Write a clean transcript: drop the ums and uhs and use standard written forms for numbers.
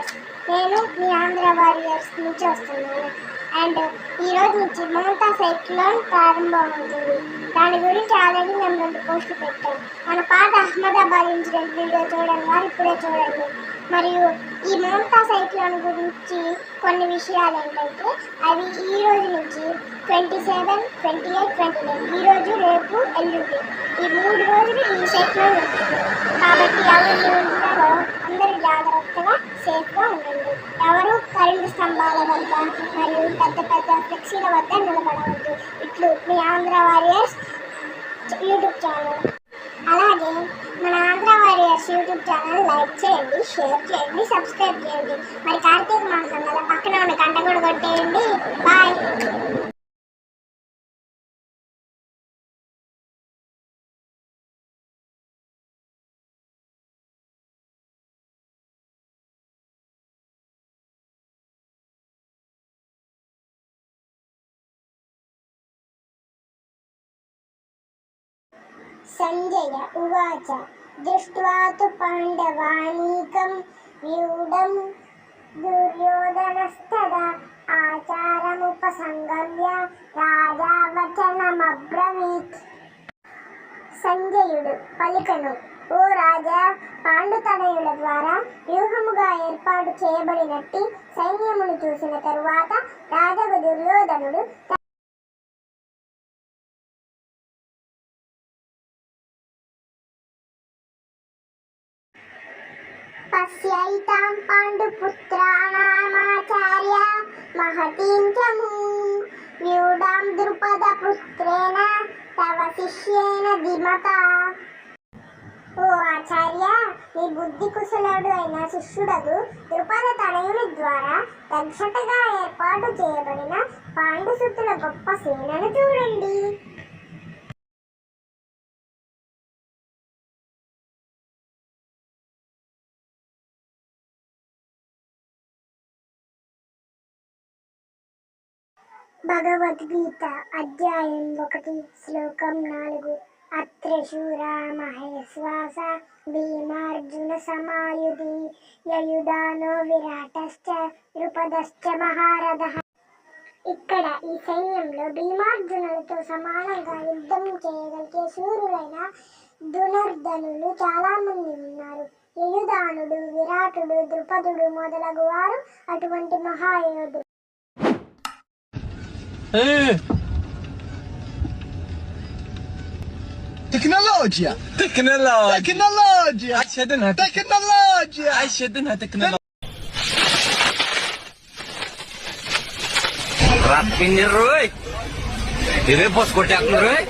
Warriors. నేను మీ Andhra warriors నుంచి వస్తున్నాను. అండ్ ఈరోజు నుంచి మోంతా సైక్లోన్ ప్రారంభమవుతుంది. దాని గురించి ఆల్రెడీ మేము 2 పోస్టులు పెట్టాం. మన పాత అహ్మదాబాద్ ఇన్సిడెంట్ వీడియో చూడండి వారు ఇప్పుడే చూడండి. మరియు ఈ మోంతా సైక్లోన్ గురించి కొన్ని విషయాలు ఏంటంటే అవి ఈ రోజు నుంచి 27, 28, 29 ఈ రోజు, రేపు, ఎల్లుండి ఈ 3 రోజులు ఈ సైక్లోన్ ఉంటుంది. కాబట్టి ఎవరు ఉంటారో అందరూ జాగ్రత్తగా సేఫ్గా ఉండండి. ఎవరు కరెంటు స్తంభాల వద్ద మరియు పెద్ద పెద్ద ఫ్లెక్సీల వద్ద నిలబడవద్దు. ఇట్లు మీ ఆంధ్ర వారియర్స్ యూట్యూబ్ ఛానల్. అలాగే మన Andhra warriors YouTube channel like చేయండి, షేర్ చేయండి, సబ్స్క్రైబ్ చేయండి. మరి కార్తీక మాసం కదా, పక్కన ఉన్న గంట కూడా కొట్టేయండి. బాయ్. సంజయ ఉవాచ దృష్ట్వా తు పాండవానీకం వ్యూఢం దుర్యోధనస్తదా ఆచారముపసంగమ్య రాజా వచనమబ్రవీత్. సంజయుడు పలికను, ఓ రాజా, పాండుతనయుల ద్వారా వ్యూహముగా ఏర్పాటు చేయబడినట్టి సైన్యమును చూసిన తరువాత రాజగు దుర్యోధనుడు పశ్యైతాం పాండుపుత్రానామాచార్య మహతీం చ వ్యూఢాం ద్రుపదపుత్రేణ తవ శిష్యేన ధిమతా. ఓ ఆచార్య, నీ బుద్ధి కుశలుడు అయిన శిష్యుడగు ద్రుపద తనయుని ద్వారా దక్షతగా ఏర్పాటు చేయబడిన పాండుసుతుల గొప్ప సేనను చూడండి. భగవద్గీత అధ్యాయం 1 శ్లోకం 4. అత్రేషూరా మహేశ్వాస భీమార్జున సమాయుధి యయుధానో విరాటశ్చ ద్రుపదశ్చ మహారథః. ఇక్కడ ఈ సైన్యంలో భీమార్జునులతో సమానంగా యుద్ధం చేయగలిగే శూరులైన ధనుర్ధనులు చాలా మంది ఉన్నారు. యయుధానుడు, విరాటుడు, ద్రుపదుడు మొదలగు వారు అటువంటి మహాయోధులు. تكنولوجيا عشدنها تكنولوجيا. Rapin ni Roy. Dire bos kotak Roy.